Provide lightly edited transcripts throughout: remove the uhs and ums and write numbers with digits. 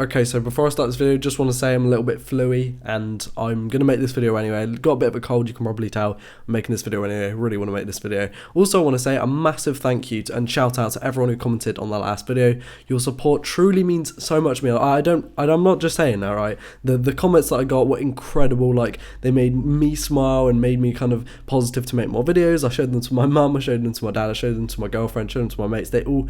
Okay, so before I start this video, just want to say I'm a little bit fluey and I'm going to make this video anyway. I've got a bit of a cold, you can probably tell. I'm making this video anyway, I really want to make this video. Also, I want to say a massive thank you and shout out to everyone who commented on the last video. Your support truly means so much to me. I'm not just saying that, right? The comments that I got were incredible. Like, they made me smile and made me kind of positive to make more videos. I showed them to my mum, I showed them to my dad, I showed them to my girlfriend, showed them to my mates. They all,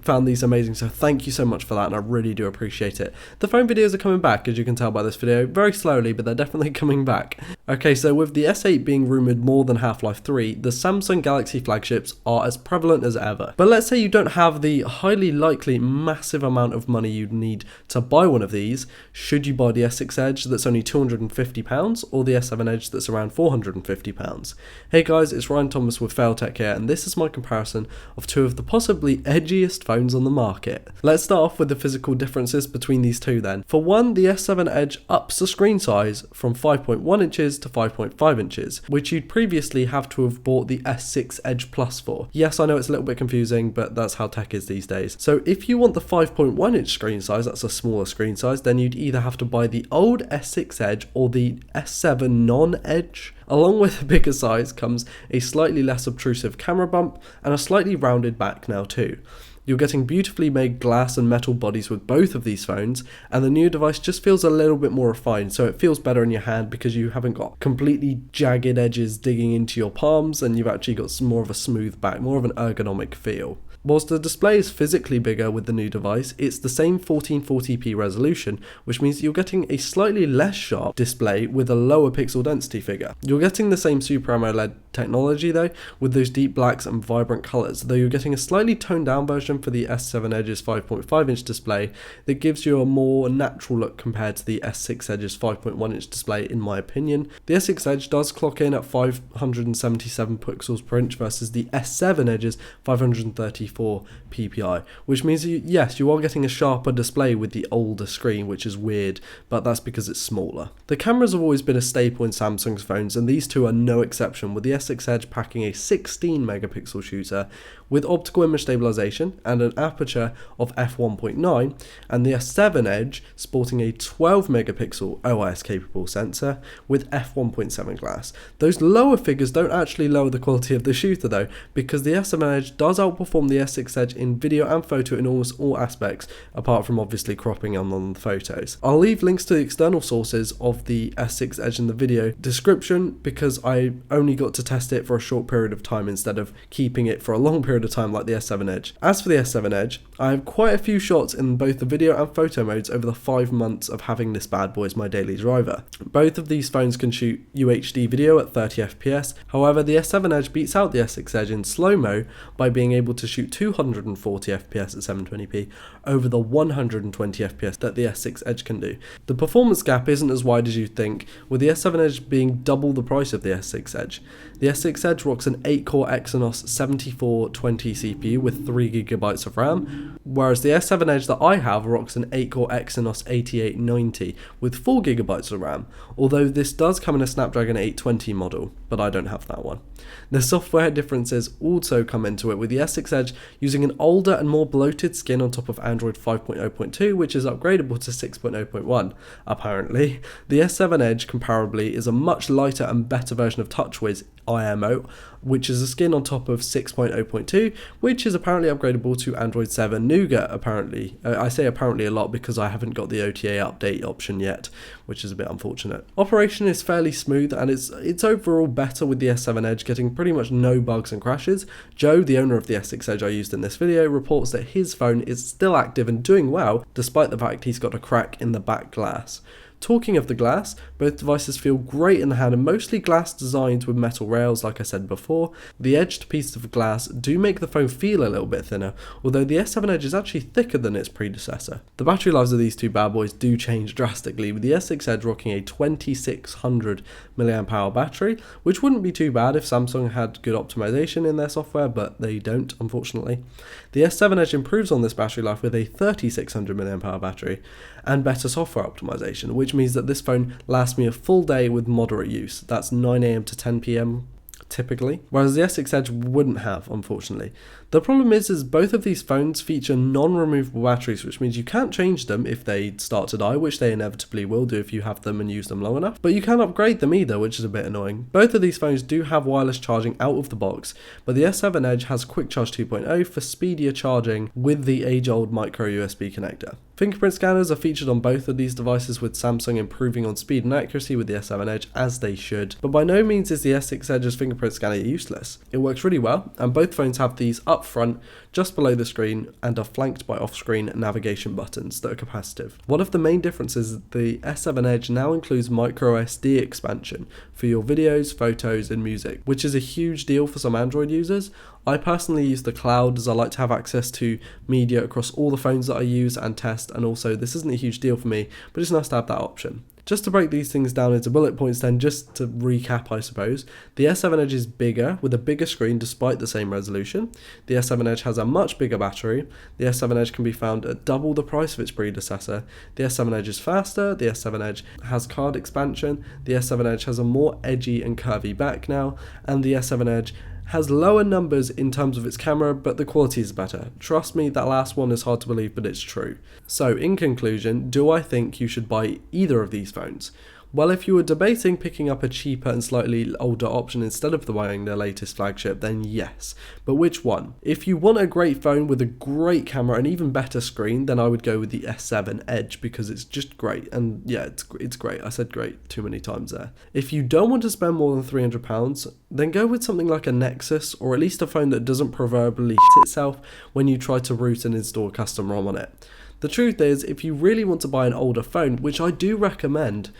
found these amazing. So thank you so much for that, and I really do appreciate it. The phone videos are coming back, as you can tell by this video, very slowly, but they're definitely coming back. Okay, so with the S8 being rumoured more than Half-Life 3, the Samsung Galaxy flagships are as prevalent as ever. But let's say you don't have the highly likely massive amount of money you'd need to buy one of these. Should you buy the S6 Edge that's only £250 or the S7 Edge that's around £450? Hey guys, it's Ryan Thomas with Failtech here, and this is my comparison of two of the possibly edgiest phones on the market. Let's start off with the physical differences between these two then. For one, the S7 Edge ups the screen size from 5.1 inches to 5.5 inches, which you'd previously have to have bought the S6 Edge Plus for. Yes, I know it's a little bit confusing, but that's how tech is these days. So if you want the 5.1 inch screen size, that's a smaller screen size, then you'd either have to buy the old S6 Edge or the S7 non-Edge. Along with a bigger size comes a slightly less obtrusive camera bump and a slightly rounded back now too. You're getting beautifully made glass and metal bodies with both of these phones, and the new device just feels a little bit more refined, so it feels better in your hand because you haven't got completely jagged edges digging into your palms, and you've actually got some more of a smooth back, more of an ergonomic feel. Whilst the display is physically bigger with the new device, it's the same 1440p resolution, which means you're getting a slightly less sharp display with a lower pixel density figure. You're getting the same Super AMOLED technology though, with those deep blacks and vibrant colours, though you're getting a slightly toned down version for the S7 Edge's 5.5 inch display that gives you a more natural look compared to the S6 Edge's 5.1 inch display in my opinion. The S6 Edge does clock in at 577 pixels per inch versus the S7 Edge's 534 ppi, which means yes, you are getting a sharper display with the older screen, which is weird, but that's because it's smaller. The cameras have always been a staple in Samsung's phones, and these two are no exception, with the S6 Edge packing a 16 megapixel shooter with optical image stabilization and an aperture of f1.9, and the S7 Edge sporting a 12 megapixel OIS capable sensor with f1.7 glass. Those lower figures don't actually lower the quality of the shooter though, because the S7 Edge does outperform the S6 Edge in video and photo in almost all aspects, apart from obviously cropping on the photos. I'll leave links to the external sources of the S6 Edge in the video description because I only got to test it for a short period of time instead of keeping it for a long period of time like the S7 Edge. As for the S7 Edge, I have quite a few shots in both the video and photo modes over the 5 months of having this bad boy as my daily driver. Both of these phones can shoot UHD video at 30 FPS, however the S7 Edge beats out the S6 Edge in slow-mo by being able to shoot 240 FPS at 720p over the 120 FPS that the S6 Edge can do. The performance gap isn't as wide as you think, with the S7 Edge being double the price of the S6 Edge. The S6 Edge rocks an 8-core Exynos 7420 CPU with 3GB of RAM, whereas the S7 Edge that I have rocks an 8-core Exynos 8890 with 4GB of RAM, although this does come in a Snapdragon 820 model, but I don't have that one. The software differences also come into it, with the S6 Edge using an older and more bloated skin on top of Android 5.0.2, which is upgradable to 6.0.1. Apparently, the S7 Edge comparably is a much lighter and better version of TouchWiz IMO, which is a skin on top of 6.0.2, which is apparently upgradable to Android 7 Nougat, apparently. I say apparently a lot because I haven't got the OTA update option yet, which is a bit unfortunate. Operation is fairly smooth, and it's overall better with the S7 Edge, getting pretty much no bugs and crashes. Joe, the owner of the S6 Edge I used in this video, reports that his phone is still active and doing well, despite the fact he's got a crack in the back glass. Talking of the glass, both devices feel great in the hand and mostly glass designed with metal rails like I said before. The edged pieces of glass do make the phone feel a little bit thinner, although the S7 Edge is actually thicker than its predecessor. The battery lives of these two bad boys do change drastically, with the S6 Edge rocking a 2600 mAh battery, which wouldn't be too bad if Samsung had good optimization in their software, but they don't, unfortunately. The S7 Edge improves on this battery life with a 3600 mAh battery and better software optimization, which means that this phone lasts me a full day with moderate use. That's 9 AM to 10 PM typically, whereas the S6 Edge wouldn't have, unfortunately. The problem is both of these phones feature non-removable batteries, which means you can't change them if they start to die, which they inevitably will do if you have them and use them long enough, but you can't upgrade them either, which is a bit annoying. Both of these phones do have wireless charging out of the box, but the S7 Edge has Quick Charge 2.0 for speedier charging with the age-old micro USB connector. Fingerprint scanners are featured on both of these devices, with Samsung improving on speed and accuracy with the S7 Edge, as they should, but by no means is the S6 Edge's fingerprint scanner useless. It works really well, and both phones have these up front, just below the screen, and are flanked by off-screen navigation buttons that are capacitive. One of the main differences is the S7 Edge now includes micro SD expansion for your videos, photos, and music, which is a huge deal for some Android users. I personally use the cloud as I like to have access to media across all the phones that I use and test, and also this isn't a huge deal for me, but it's nice to have that option. Just to break these things down into bullet points then, just to recap I suppose, the S7 Edge is bigger with a bigger screen despite the same resolution. The S7 Edge has a much bigger battery. The S7 Edge can be found at double the price of its predecessor. The S7 Edge is faster. The S7 Edge has card expansion. The S7 Edge has a more edgy and curvy back now, and the S7 Edge has lower numbers in terms of its camera, but the quality is better. Trust me, that last one is hard to believe, but it's true. So in conclusion, do I think you should buy either of these phones? Well, if you were debating picking up a cheaper and slightly older option instead of buying the latest flagship, then yes. But which one? If you want a great phone with a great camera and even better screen, then I would go with the S7 Edge because it's just great. And yeah, it's great. I said great too many times there. If you don't want to spend more than £300, then go with something like a Nexus, or at least a phone that doesn't proverbially shit itself when you try to root and install custom ROM on it. The truth is, if you really want to buy an older phone, which I do recommend,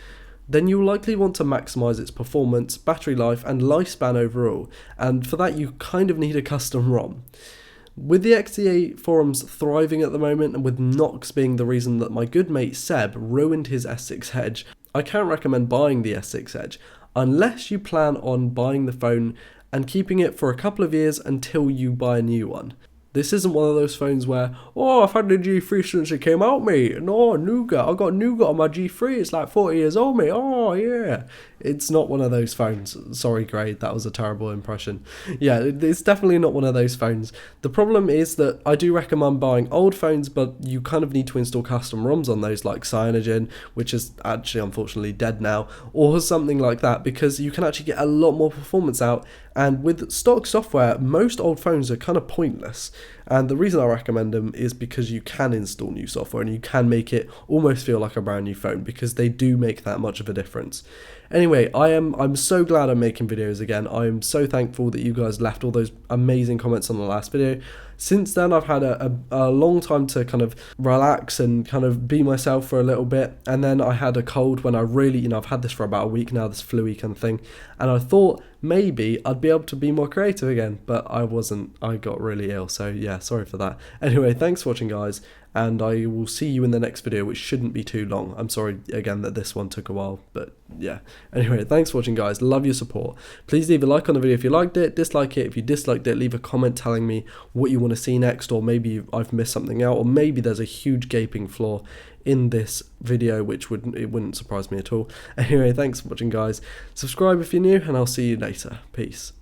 then you'll likely want to maximize its performance, battery life, and lifespan overall, and for that you kind of need a custom ROM. With the XDA forums thriving at the moment, and with Knox being the reason that my good mate Seb ruined his S6 Edge, I can't recommend buying the S6 Edge, unless you plan on buying the phone and keeping it for a couple of years until you buy a new one. This isn't one of those phones where, oh, I've had the G3 since it came out, mate. No, Nougat. I got Nougat on my G3. It's like 40 years old, mate. Oh, yeah. It's not one of those phones. Sorry, Grade. That was a terrible impression. Yeah, it's definitely not one of those phones. The problem is that I do recommend buying old phones, but you kind of need to install custom ROMs on those, like Cyanogen, which is actually unfortunately dead now, or something like that, because you can actually get a lot more performance out. And with stock software, most old phones are kind of pointless. And the reason I recommend them is because you can install new software and you can make it almost feel like a brand new phone, because they do make that much of a difference. Anyway, I'm so glad I'm making videos again. I am so thankful that you guys left all those amazing comments on the last video. Since then, I've had a long time to kind of relax and kind of be myself for a little bit. And then I had a cold when I really, I've had this for about a week now, this flu-y kind of thing. And I thought maybe I'd be able to be more creative again, but I wasn't. I got really ill. So yeah, sorry for that. Anyway, thanks for watching, guys. And I will see you in the next video, which shouldn't be too long. I'm sorry again that this one took a while, but yeah. Anyway, thanks for watching, guys. Love your support. Please leave a like on the video if you liked it, dislike it if you disliked it, leave a comment telling me what you want to see next, or maybe I've missed something out, or maybe there's a huge gaping flaw in this video, which wouldn't surprise me at all. Anyway, thanks for watching, guys. Subscribe if you're new, and I'll see you later. Peace.